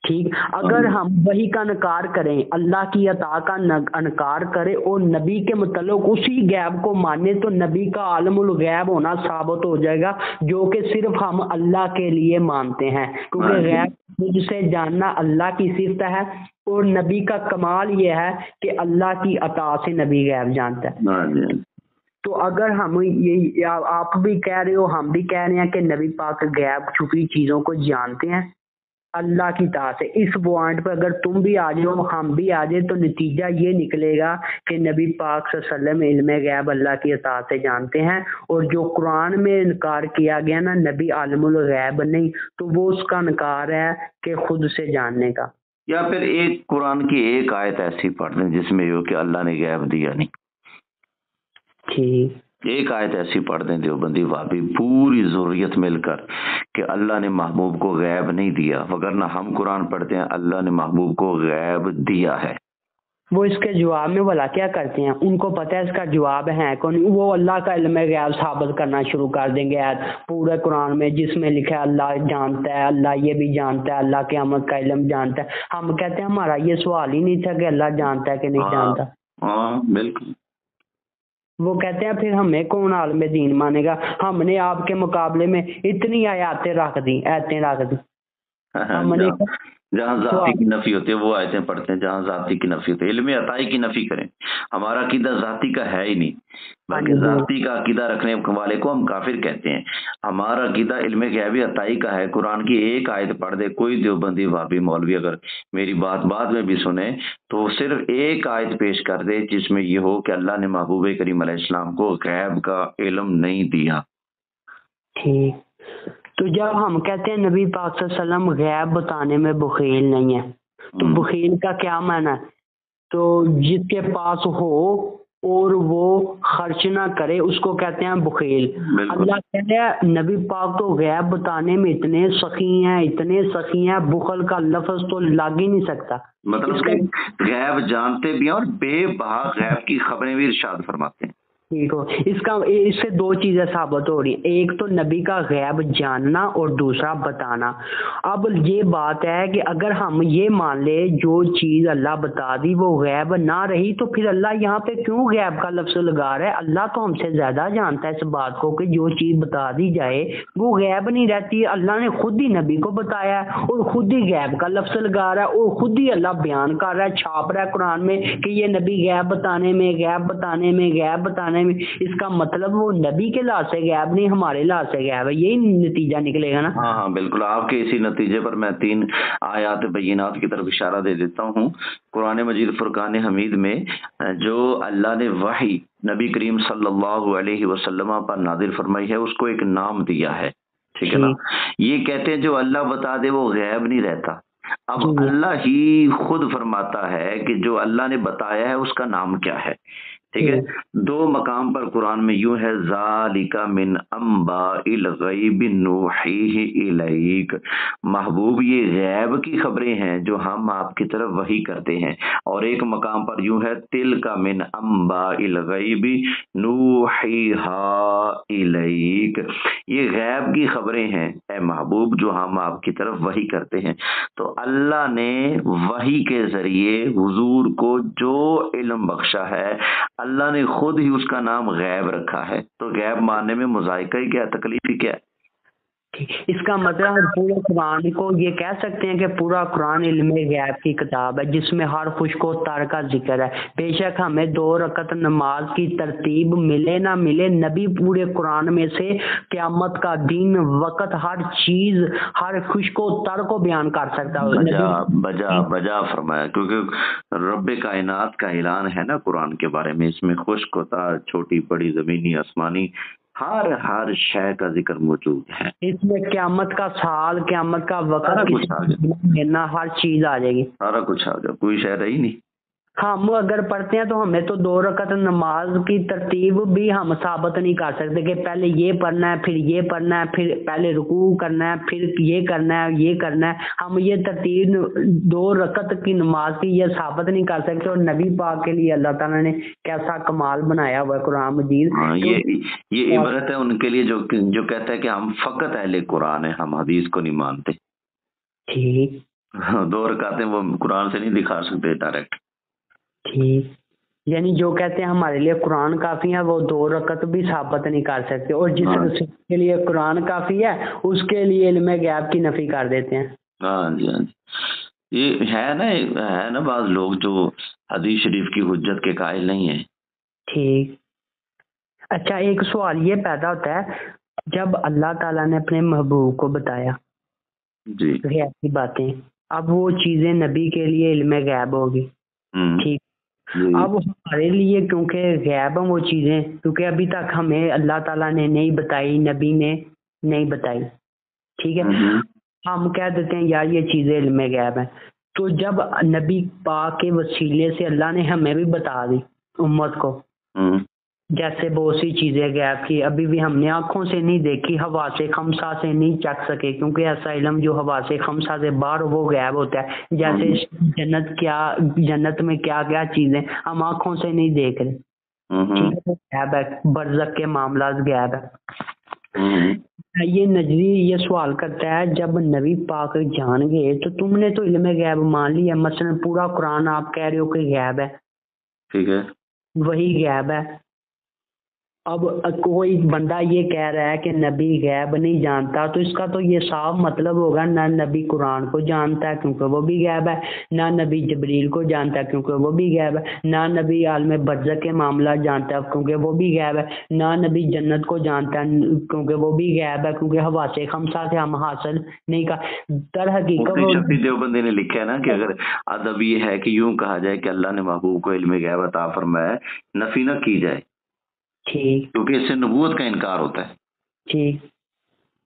ٹھیک، اگر ہم وحی کا انکار کریں، اللہ کی عطا کا انکار کریں اور نبی کے متعلق اسی غیب کو مانے، تو نبی کا عالم الغیب ہونا ثابت ہو جائے گا، جو کہ صرف ہم اللہ کے لیے مانتے ہیں، کیونکہ غیب مجھ سے جاننا اللہ کی صفت ہے، اور نبی کا کمال یہ ہے کہ اللہ کی عطا سے نبی غیب جانتا ہے. تو اگر ہم یہ آپ بھی کہہ رہے ہو، ہم بھی کہہ رہے ہیں کہ نبی پاک غیب چھپی چیزوں کو جانتے ہیں اللہ کی طرح سے، اس پوائنٹ پہ اگر تم بھی آ جاؤ ہم بھی آ جائیں، تو نتیجہ یہ نکلے گا کہ نبی پاک صلی اللہ علیہ وسلم علم غیب اللہ کی عطا سے جانتے ہیں. اور جو قرآن میں انکار کیا گیا نا نبی عالم الغیب نہیں، تو وہ اس کا انکار ہے کہ خود سے جاننے کا. یا پھر ایک قرآن کی ایک آیت ایسی پڑھ لیں جس میں یہ کہ اللہ نے غیب دیا نہیں. ٹھیک، ایک آیت ایسی پڑھ دیں دیوبندی وہابی پوری ضروریت مل کر کہ اللہ نے محبوب کو غیب نہیں دیا، وگرنہ ہم قرآن پڑھتے ہیں اللہ نے محبوب کو غیب دیا ہے. وہ اس کے جواب میں بھلا کیا کرتے ہیں؟ ان کو پتہ ہے اس کا جواب ہے کون؟ وہ اللہ کا علم غیب ثابت کرنا شروع کر دیں گے پورے قرآن میں، جس میں لکھا ہے اللہ جانتا ہے، اللہ یہ بھی جانتا ہے، اللہ قیامت کا علم جانتا ہے. ہم کہتے ہیں ہمارا یہ سوال ہی نہیں تھا کہ اللہ جانتا ہے کہ نہیں جانتا. ہاں بالکل. وہ کہتے ہیں پھر ہمیں کون عالم دین مانے گا؟ ہم نے آپ کے مقابلے میں اتنی آیتیں رکھ دی. ہم نے جہاں ذاتی کی نفی ہوتی ہے وہ آیتیں پڑھتے ہیں، جہاں ذاتی کی نفی ہوتی ہے. علم عطائی کی نفی کریں. ہمارا عقیدہ ذاتی کا ہے ہی نہیں، بلکہ ذاتی کا عقیدہ رکھنے والے کو ہم کافر کہتے ہیں. ہمارا عقیدہ علم غیبی عطائی کا ہے. قرآن کی ایک آیت پڑھ دے کوئی دیوبندی وہابی مولوی، اگر میری بات بعد میں بھی سنے تو صرف ایک آیت پیش کر دے جس میں یہ ہو کہ اللہ نے محبوب کریم علیہ السلام کو غیب کا علم نہیں دیا. ٹھیک، تو جب ہم کہتے ہیں نبی پاک صلی اللہ علیہ وسلم غیب بتانے میں بخیل نہیں ہے، تو بخیل کا کیا معنی ہے؟ تو جس کے پاس ہو اور وہ خرچ نہ کرے اس کو کہتے ہیں بخیل. اللہ کہتے ہیں نبی پاک تو غیب بتانے میں اتنے سخی ہیں، بخل کا لفظ تو لگ ہی نہیں سکتا. مطلب کہ غیب جانتے بھی ہیں اور بے بہا غیب کی خبریں بھی ارشاد فرماتے ہیں. ٹھیک ہو، اس سے دو چیزیں ثابت ہو رہی ہیں، ایک تو نبی کا غیب جاننا اور دوسرا بتانا. اب یہ بات ہے کہ اگر ہم یہ مان لے جو چیز اللہ بتا دی وہ غیب نہ رہی، تو پھر اللہ یہاں پہ کیوں غیب کا لفظ لگا رہا ہے؟ اللہ تو ہم سے زیادہ جانتا ہے اس بات کو کہ جو چیز بتا دی جائے وہ غیب نہیں رہتی. اللہ نے خود ہی نبی کو بتایا ہے اور خود ہی غیب کا لفظ لگا رہا ہے، اور خود ہی اللہ بیان کر رہا ہے، چھاپ رہا ہے قرآن میں کہ یہ نبی غیب بتانے میں اس کا مطلب وہ نبی کے لحاظ سے غیب نہیں، ہمارے لحاظ سے غیب ہے. یہی نتیجہ نکلے گا نا. ہاں بالکل. آپ کے اسی نتیجے پر میں 3 آیات بینات کی طرف اشارہ دے دیتا ہوں. قرآن مجید فرقان حمید میں جو اللہ نے وحی نبی کریم صلی اللہ علیہ وسلم پر نازل فرمائی ہے اس کو ایک نام دیا ہے. ٹھیک ہے نا. یہ کہتے ہیں جو اللہ بتا دے وہ غیب نہیں رہتا. اب اللہ ہی خود فرماتا ہے کہ جو اللہ نے بتایا ہے اس کا نام کیا ہے. ٹھیک ہے. 2 مقام پر قرآن میں یوں ہے ذالک من انباء الغیب نوحیہ الیک، محبوب یہ غیب کی خبریں ہیں جو ہم آپ کی طرف وحی کرتے ہیں. اور ایک مقام پر یوں ہے تلک من انباء الغیب نوحیہا الیک، یہ غیب کی خبریں ہیں اے محبوب جو ہم آپ کی طرف وحی کرتے ہیں. تو اللہ نے وحی کے ذریعے حضور کو جو علم بخشا ہے اللہ نے خود ہی اس کا نام غیب رکھا ہے. تو غیب ماننے میں مذائقہ ہی کیا، تکلیف ہی کیا ہے؟ اس کا مطلب ہم پورے قرآن کو یہ کہہ سکتے ہیں کہ پورا قرآن علم غیب کی کتاب ہے جس میں ہر خشک و تر کا ذکر ہے. بے شک ہمیں 2 رکعت نماز کی ترتیب ملے نہ ملے، نبی پورے قرآن میں سے قیامت کا دن وقت ہر چیز ہر خشک و تر کو بیان کر سکتا ہے. بجا فرمایا، کیونکہ رب کائنات کا اعلان ہے نا قرآن کے بارے میں. اس میں خشک و تر، چھوٹی بڑی، زمینی آسمانی، ہر شے کا ذکر موجود ہے. اس میں قیامت کا سال، قیامت کا وقت، ہر چیز آ جائے گی. سارا کچھ آ گیا، کوئی شے رہی نہیں. ہم اگر پڑھتے ہیں تو ہمیں تو 2 رکعت نماز کی ترتیب بھی ہم ثابت نہیں کر سکتے کہ پہلے یہ پڑھنا ہے پھر یہ پڑھنا ہے پھر پہلے رکوع کرنا ہے پھر یہ کرنا ہے یہ کرنا ہے. ہم یہ ترتیب 2 رکعت کی نماز کی یہ ثابت نہیں کر سکتے. اور نبی پاک کے لیے اللہ تعالیٰ نے کیسا کمال بنایا ہوا ہے قرآن مجید. یہ عبرت ہے ان کے لیے جو کہتا ہے کہ ہم فقط اہل قرآن ہیں، ہم حدیث کو نہیں مانتے. ٹھیک 2 رکعتیں وہ قرآن سے نہیں دکھا سکتے ڈائریکٹ. ٹھیک، یعنی جو کہتے ہیں ہمارے لیے قرآن کافی ہے وہ 2 رکعت بھی ثابت نہیں کر سکتے. اور جس رسول کے لیے قرآن کافی ہے اس کے لیے علم غیب کی نفی کر دیتے ہیں. ہاں جی ہاں جی، یہ ہے نا بعض لوگ جو حدیث شریف کی حجت کے قائل نہیں ہیں. ٹھیک، اچھا ایک سوال یہ پیدا ہوتا ہے جب اللہ تعالیٰ نے اپنے محبوب کو بتایا جی غیب کی باتیں، اب وہ چیزیں نبی کے لیے علم غیب ہوگی. ٹھیک، اب ہمارے لیے کیونکہ غیب ہیں وہ چیزیں، کیونکہ ابھی تک ہمیں اللہ تعالیٰ نے نہیں بتائی، نبی نے نہیں بتائی. ٹھیک ہے، ہم کہہ دیتے ہیں یار یہ چیزیں علم غیب ہیں. تو جب نبی پاک کے وسیلے سے اللہ نے ہمیں بھی بتا دی امت کو، جیسے بہت سی چیزیں غیب کی ابھی بھی ہم نے آنکھوں سے نہیں دیکھی، حواس خمسہ سے نہیں چکھ سکے، کیونکہ ایسا علم جو حواس خمسہ سے باہر وہ غیب ہوتا ہے. جیسے جنت میں کیا کیا چیزیں ہم آنکھوں سے نہیں دیکھ رہے، ٹھیک ہے، غیب ہے. برزخ کے معاملات غیب ہے. یہ نجری یہ سوال کرتا ہے جب نبی پاک جان گئے تو تم نے تو علم غیب مان لیا، مثلا پورا قرآن آپ کہہ رہے ہو کہ غیب ہے، ٹھیک ہے، وہی غیب ہے. اب کوئی بندہ یہ کہہ رہا ہے کہ نبی غیب نہیں جانتا، تو اس کا تو یہ صاف مطلب ہوگا نہ نبی قرآن کو جانتا ہے کیونکہ وہ بھی غیب ہے، نہ نبی جبریل کو جانتا ہے کیونکہ وہ بھی غیب ہے، نہ نبی عالم برزخ کے معاملہ جانتا ہے کیونکہ وہ بھی غیب ہے، نہ نبی جنت کو جانتا ہے کیونکہ وہ بھی غیب ہے، کیونکہ حواس خمسہ سے ہم حاصل نہیں کر. در حقیقت شفیع دیوبندی نے لکھا ہے نا کہ اگر ادب یہ ہے کہ یوں کہا جائے کہ اللہ نے محبوب کو علم غیب عطا فرمایا، نفی نہ کی جائے، ٹھیک، کیونکہ اس سے نبوت کا انکار ہوتا ہے. ٹھیک،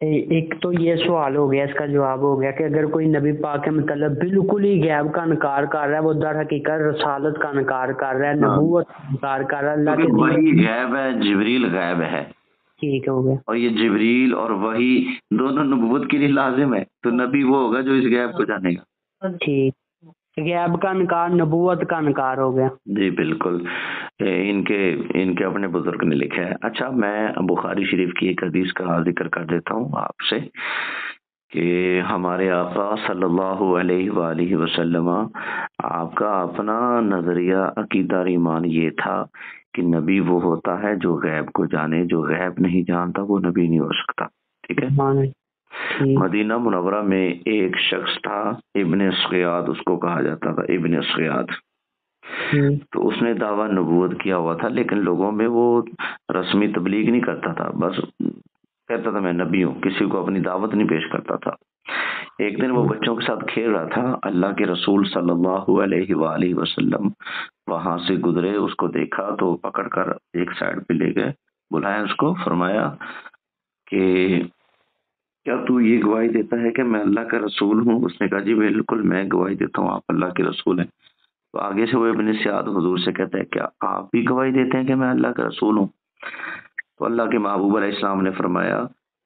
ایک تو یہ سوال ہو گیا، اس کا جواب ہو گیا کہ اگر کوئی نبی پاک کے مطلب بالکل ہی غیب کا انکار کر رہا ہے، وہ در حقیقت رسالت کا انکار کر رہا ہے، نبوت کا انکار کر رہا ہے، اللہ کے وہی غیب ہے، جبریل غیب ہے. ٹھیک ہو گیا. اور یہ جبریل اور وہی دونوں نبوت کے لیے لازم ہے، تو نبی وہ ہوگا جو اس غیب کو جانے گا. ٹھیک، غیب کا انکار نبوت کا انکار ہو گیا. جی بالکل، ان کے اپنے بزرگ نے لکھا ہے. اچھا میں بخاری شریف کی ایک حدیث کا ذکر کر دیتا ہوں آپ سے کہ ہمارے آقا صلی اللہ علیہ وآلہ وسلم، آپ کا اپنا نظریہ عقیدہ اور ایمان یہ تھا کہ نبی وہ ہوتا ہے جو غیب کو جانے، جو غیب نہیں جانتا وہ نبی نہیں ہو سکتا. ٹھیک ہے، مدینہ منورہ میں ایک شخص تھا ابن سخیات، اس کو کہا جاتا تھا ابن سخیات. تو اس نے دعویٰ نبوت کیا ہوا تھا، لیکن لوگوں میں وہ رسمی تبلیغ نہیں کرتا تھا، بس کہتا تھا میں نبی ہوں، کسی کو اپنی دعوت نہیں پیش کرتا تھا. ایک دن وہ بچوں کے ساتھ کھیل رہا تھا، اللہ کے رسول صلی اللہ علیہ وآلہ وسلم وہاں سے گزرے، اس کو دیکھا تو پکڑ کر ایک سائڈ پہ لے گئے، بلایا اس کو، فرمایا کہ کیا تو یہ گواہی دیتا ہے کہ میں اللہ کا رسول ہوں؟ اس نے کہا جی بالکل میں گواہی دیتا ہوں آپ اللہ کے رسول ہیں. تو آگے سے وہ ابن سیاد حضور سے کہتا ہے کیا آپ بھی گواہی دیتے ہیں کہ میں اللہ کا رسول ہوں؟ تو اللہ کے محبوب علیہ السلام نے فرمایا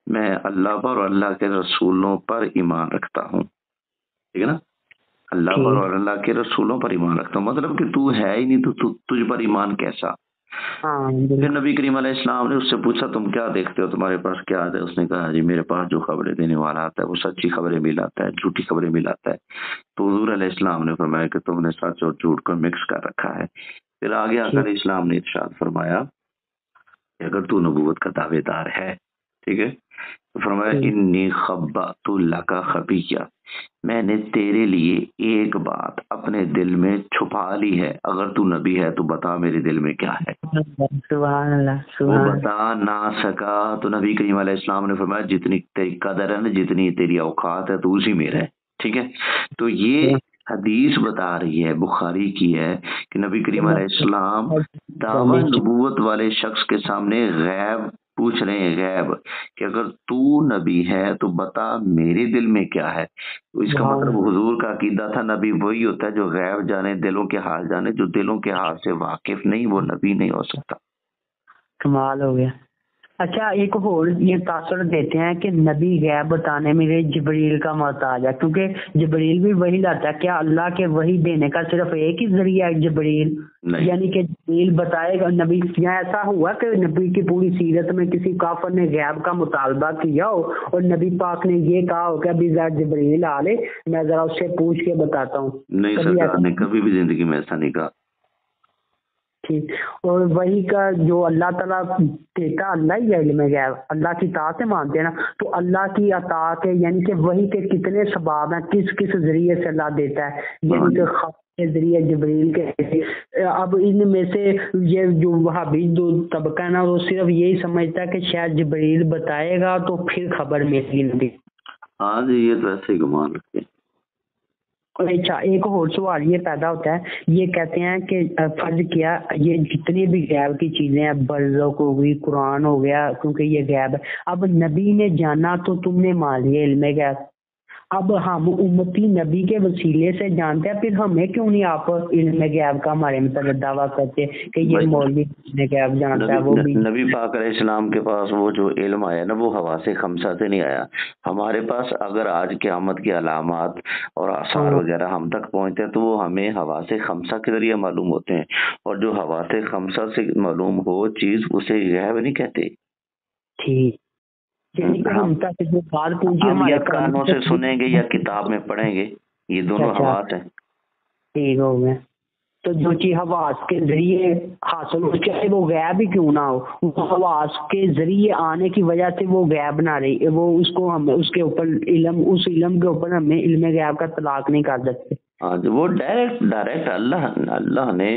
میں اللہ پر اور اللہ کے رسولوں پر ایمان رکھتا ہوں. ٹھیک ہے نا، اللہ پر اور اللہ کے رسولوں پر ایمان رکھتا ہوں، مطلب کہ تو ہے ہی نہیں تو تجھ پر ایمان کیسا؟ پھر نبی کریم علیہ السلام نے اس سے پوچھا تم کیا دیکھتے ہو، تمہارے پاس کیا ہے؟ اس نے کہا جی میرے پاس جو خبریں دینے والا آتا ہے وہ سچی خبریں بھی لاتا ہے، جھوٹی خبریں بھی لاتا ہے. تو حضور علیہ السلام نے فرمایا کہ تم نے سچ اور جھوٹ کو مکس کر رکھا ہے. پھر آگے آ کر اسلام نے ارشاد فرمایا کہ اگر تو نبوت کا دعوے دار ہے، ٹھیک ہے، تو فرمایا انی خبأت لک خبیہ، میں نے تیرے لیے ایک بات اپنے دل میں چھپا لی ہے، اگر تو نبی ہے تو بتا میرے دل میں کیا ہے. سبحان اللہ، وہ بتا نہ سکا. تو نبی کریم علیہ السلام نے فرمایا جتنی تیری قدر ہے نا، جتنی تیری اوقات ہے تو اسی میں رہ. ٹھیک ہے، تو یہ حدیث بتا رہی ہے، بخاری کی ہے، کہ نبی کریم علیہ السلام دعوی نبوت والے شخص کے سامنے غیب پوچھ رہے ہیں غیب کہ اگر تو نبی ہے تو بتا میرے دل میں کیا ہے. اس کا مطلب حضور کا عقیدہ تھا نبی وہی ہوتا ہے جو غیب جانے، دلوں کے حال جانے. جو دلوں کے حال سے واقف نہیں وہ نبی نہیں ہو سکتا. کمال ہو گیا. اچھا ایک اور یہ تاثر دیتے ہیں کہ نبی غیب بتانے میں جبریل کا محتاج ہے، کیونکہ جبریل بھی وہی لاتا ہے. کیا اللہ کے وہی دینے کا صرف ایک ہی ذریعہ ہے جبریل؟ یعنی کہ جبریل بتائے گا نبی، یا ایسا ہوا کہ نبی کی پوری سیرت میں کسی کافر نے غیب کا مطالبہ کیا ہو اور نبی پاک نے یہ کہا ہو کہ ابھی ذرا جبریل آ لے میں ذرا اس سے پوچھ کے بتاتا ہوں؟ نہیں سرکار نے کبھی بھی زندگی میں ایسا نہیں کہا. ٹھیک. اور وہی کا جو اللہ تعالیٰ دیتا اللہ ہی علم غیب، اللہ کی اطاعت سے مانتے ہیں نا، تو اللہ کی اطاعت ہے یعنی کہ وہی کے کتنے سباب ہیں، کس کس ذریعے سے اللہ دیتا ہے؟ یعنی کہ خط کے ذریعے، جبریل کے. اب ان میں سے یہ جو وہابی جو طبقہ ہے نا وہ صرف یہی سمجھتا ہے کہ شاید جبریل بتائے گا تو پھر خبر ملے گی. ہاں جی یہ تو ایسے ہی گمان رکھتے ہیں. اچھا ایک اور سوال یہ پیدا ہوتا ہے، یہ کہتے ہیں کہ فرض کیا یہ جتنی بھی غیب کی چیزیں ہیں، برزخ ہو گئی، قرآن ہو گیا، کیونکہ یہ غیب ہے. اب نبی نے جانا تو تم نے مان لیا علم غیب، اب ہم امتی نبی کے وسیلے سے جانتے ہیں، پھر ہمیں کیوں نہیں آپ علم غیب کا ہمارے مطلب دعویٰ کرتے کہ یہ مولوی غیب جانتا ہے؟ وہ بھی نبی پاک علیہ السلام کے پاس وہ جو علم آیا نا وہ حواس خمسہ سے نہیں آیا. ہمارے پاس اگر آج قیامت کی علامات اور آثار وغیرہ ہم تک پہنچتے ہیں تو وہ ہمیں حواس خمسہ کے ذریعے معلوم ہوتے ہیں، اور جو حواس خمسہ سے معلوم ہو چیز اسے غیب نہیں کہتے. ٹھیک. ہم یا کانوں سے سنیں گے یا کتاب میں پڑھیں گے، یہ دونوں حواس ہیں. ٹھیک ہو گیا. تو جو چیز حواس کے ذریعے حاصل ہو چاہے وہ غیب ہی کیوں نہ ہو، حواس کے ذریعے آنے کی وجہ سے وہ غیب نہ رہی، وہ اس کو ہم اس کے اوپر علم، اس علم کے اوپر ہمیں علم غیب کا اطلاق نہیں کر سکتے. ہاں وہ ڈائریکٹ اللہ نے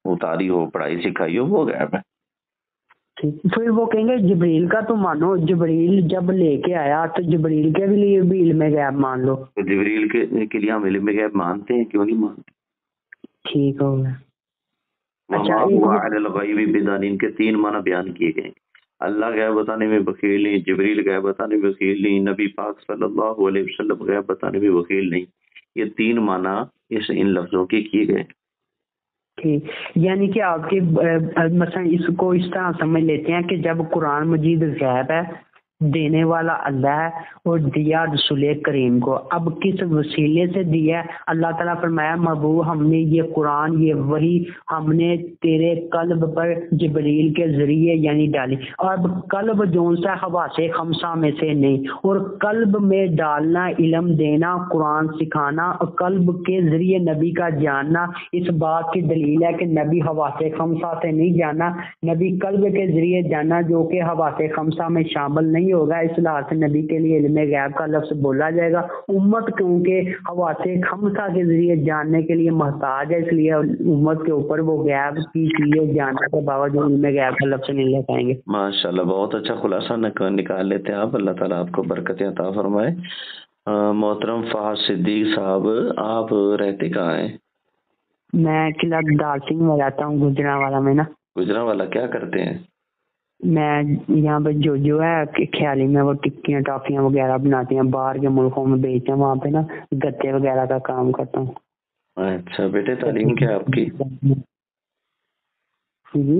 اتاری ہو، پڑھائی سکھائی ہو، وہ غیب ہے. پھر وہ کہیں گے جبریل کا تو مانو، جبریل جب لے کے آیا تو جبریل کے لیے بھی علم غیب مان لو. جبریل کے لیے ہم علم غیب مانتے ہیں، کیوں نہیں مانتے؟ ٹھیک ہو گیا. الغیب بدانین کے 3 معنی بیان کیے گئے. اللہ غیب بتانے میں بخیل نہیں، جبریل غیب بتانے میں بخیل نہیں، نبی پاک صلی اللہ علیہ وسلم غیب بتانے میں بخیل نہیں. یہ 3 معنی ان لفظوں کے کیے گئے. یعنی کہ آپ کے مثلا اس کو اس طرح سمجھ لیتے ہیں کہ جب قرآن مجید غیب ہے، دینے والا اللہ ہے اور دیا رسول کریم کو. اب کس وسیلے سے دیا ہے؟ اللہ تعالیٰ فرمایا محبوب ہم نے یہ قرآن، یہ وحی ہم نے تیرے قلب پر جبریل کے ذریعے یعنی ڈالی. اور اب قلب جون سا حواس خمسہ میں سے نہیں، اور قلب میں ڈالنا، علم دینا، قرآن سکھانا، قلب کے ذریعے نبی کا جاننا، اس بات کی دلیل ہے کہ نبی حواس خمسہ سے نہیں جانا، نبی قلب کے ذریعے جانا جو کہ حواس خمسہ میں شامل نہیں ہوگا. اس لحاظ سے نبی کے لیے علم غیب کا لفظ بولا جائے گا. امت کیونکہ حواس خمسہ کے ذریعے جاننے کے لیے محتاج ہے، اس لیے امت کے اوپر وہ غیب کی چیزیں جاننے کے باوجود علم غیب کا لفظ نہیں لے پائیں گے. ماشاءاللہ بہت اچھا خلاصہ نکال لیتے ہیں آپ. اللہ تعالیٰ آپ کو برکتیں عطا فرمائے. محترم فہد صدیق صاحب، آپ رہتے کہاں ہیں؟ میں قلعہ دار سنگھ میں رہتا ہوں، گجرانوالا میں نا. گجرانوالا کیا کرتے ہیں؟ میں یہاں پہ جو ہے خیالی میں وہ ٹکیاں ٹافیاں وغیرہ بناتے ہیں، باہر کے ملکوں میں بیچتے ہیں، وہاں پہ نا گتے وغیرہ کا کام کرتا ہوں. اچھا بیٹے، تعلیم کیا آپ کی؟ جی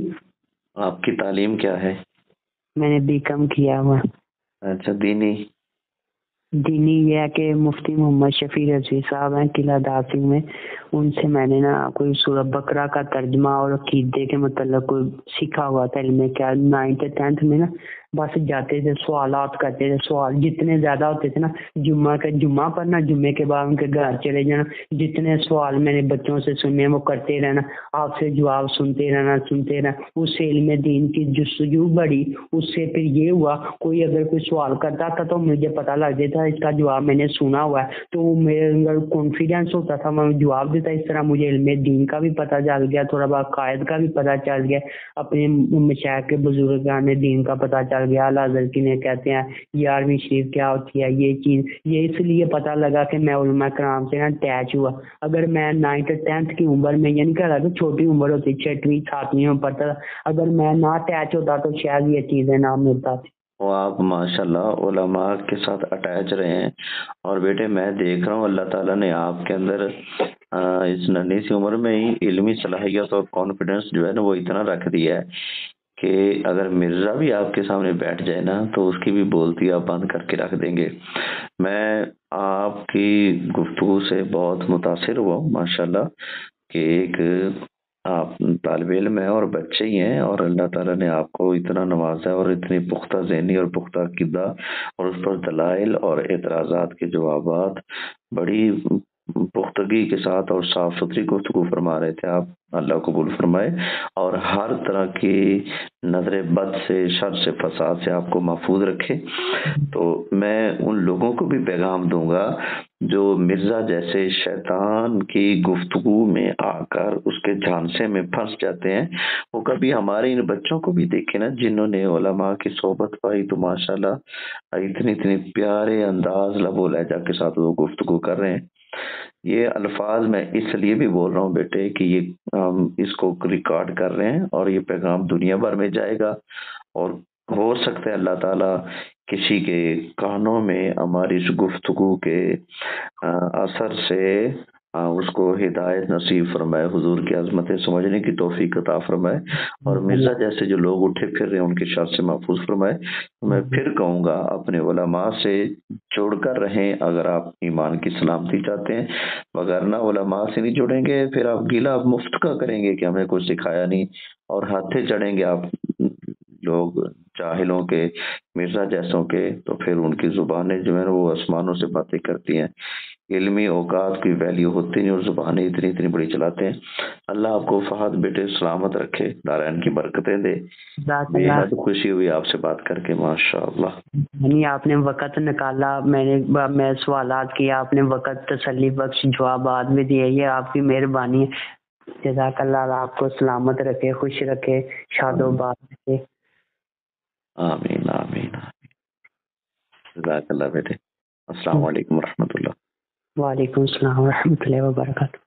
آپ کی تعلیم کیا ہے؟ میں نے BCom کیا ہوا. اچھا دینی یہ ہے کہ مفتی محمد شفیع رضوی صاحب ہیں قلعہ دار سنگھ میں، ان سے میں نے نا کوئی سورہ بقرہ کا ترجمہ اور عقیدے کے متعلق کوئی سیکھا ہوا تھا علم کیا. 9th 10th میں نا بس جاتے تھے، سوالات کرتے تھے، سوال جتنے زیادہ ہوتے تھے نا، جمعہ پڑھنا، جمعے کے بعد ان کے گھر چلے جانا، جتنے سوال میں نے بچوں سے سنے وہ کرتے رہنا، آپ سے جواب سنتے رہنا. اس سے علم دین کی جستجو بڑھی. اس سے پھر یہ ہوا کوئی اگر کوئی سوال کرتا تھا تو مجھے پتہ لگ جاتا اس کا جواب میں نے سنا ہوا ہے، تو میرے اندر کانفیڈینس ہوتا تھا، میں جواب دیتا. اس طرح مجھے علم دین کا بھی پتہ چل گیا، تھوڑا بہت قائد کا بھی پتہ چل گیا، اپنے مشائخ کے بزرگان دین کا پتہ چل چل گیا اعلیٰ حضرت کی نے کہتے ہیں 11ویں شریف کیا ہوتی ہے یہ چیز، یہ اس لیے پتہ لگا کہ میں علماء کرام سے نا اٹیچ ہوا. اگر میں 9th 10th کی عمر میں، یہ نہیں کہہ رہا کہ چھوٹی عمر ہوتی 6ویں 7ویں میں پڑھتا تھا، اگر میں نہ اٹیچ ہوتا تو شاید یہ چیزیں نہ ملتا تھی. وہ آپ ماشاءاللہ علماء کے ساتھ اٹیچ رہے ہیں. اور بیٹے میں دیکھ رہا ہوں اللہ تعالیٰ نے آپ کے اندر اس ننھی سی عمر میں ہی علمی صلاحیت اور کانفیڈنس جو ہے نا وہ اتنا رکھ دیا ہے کہ اگر مرزا بھی آپ کے سامنے بیٹھ جائے نا تو اس کی بھی بولتی آپ بند کر کے رکھ دیں گے. میں آپ کی گفتگو سے بہت متاثر ہوا ہوں ماشاءاللہ کہ ایک آپ طالب علم ہیں اور بچے ہی ہیں، اور اللہ تعالیٰ نے آپ کو اتنا نوازا ہے اور اتنی پختہ ذہنی اور پختہ عقیدہ، اور اس پر دلائل اور اعتراضات کے جوابات بڑی پختگی کے ساتھ اور صاف ستھری گفتگو فرما رہے تھے آپ. اللہ قبول فرمائے اور ہر طرح کی نظر بد سے، شر سے، فساد سے آپ کو محفوظ رکھے. تو میں ان لوگوں کو بھی پیغام دوں گا جو مرزا جیسے شیطان کی گفتگو میں آ کر اس کے جھانسے میں پھنس جاتے ہیں، وہ کبھی ہمارے ان بچوں کو بھی دیکھیں نا جنہوں نے علماء کی صحبت پائی تو ماشاءاللہ اتنی پیارے انداز لب و لہجہ کے ساتھ وہ گفتگو کر رہے ہیں. یہ الفاظ میں اس لیے بھی بول رہا ہوں بیٹے کہ یہ ہم اس کو ریکارڈ کر رہے ہیں اور یہ پیغام دنیا بھر میں جائے گا، اور ہو سکتا ہے اللہ تعالیٰ کسی کے کانوں میں ہماری اس گفتگو کے اثر سے اس کو ہدایت نصیب فرمائے، حضور کی عظمتیں سمجھنے کی توفیق عطا فرمائے، اور مرزا جیسے جو لوگ اٹھے پھر رہے ہیں ان کے شر سے محفوظ فرمائے. میں پھر کہوں گا اپنے علماء سے جوڑ کر رہیں اگر آپ ایمان کی سلامتی چاہتے ہیں، وگرنہ علماء سے نہیں جڑیں گے پھر آپ گیلا مفت کا کریں گے کہ ہمیں کچھ سکھایا نہیں، اور ہاتھے چڑھیں گے آپ لوگ جاہلوں کے، مرزا جیسوں کے، تو پھر ان کی زبانیں جو ہیں وہ آسمانوں سے باتیں کرتی ہیں. علمی اوقات کی ویلیو ہوتی نہیں اور زبانیں اتنی بڑی چلاتے ہیں. اللہ آپ کو فہد بیٹے سلامت رکھے، نارائن کی برکتیں دے. بے حد خوشی ہوئی آپ سے بات کر کے ماشاءاللہ. یعنی آپ نے وقت نکالا، میں سوالات کیا، آپ نے وقت تسلی بخش جوابات بھی دیے، یہ آپ کی مہربانی ہے. جزاک اللہ، آپ کو سلامت رکھے، خوش رکھے، شاد و باد رکھے. آمین آمین. جزاک اللہ بیٹے. السلام علیکم ورحمۃ اللہ. وعلیکم السلام ورحمۃ اللہ وبرکاتہ.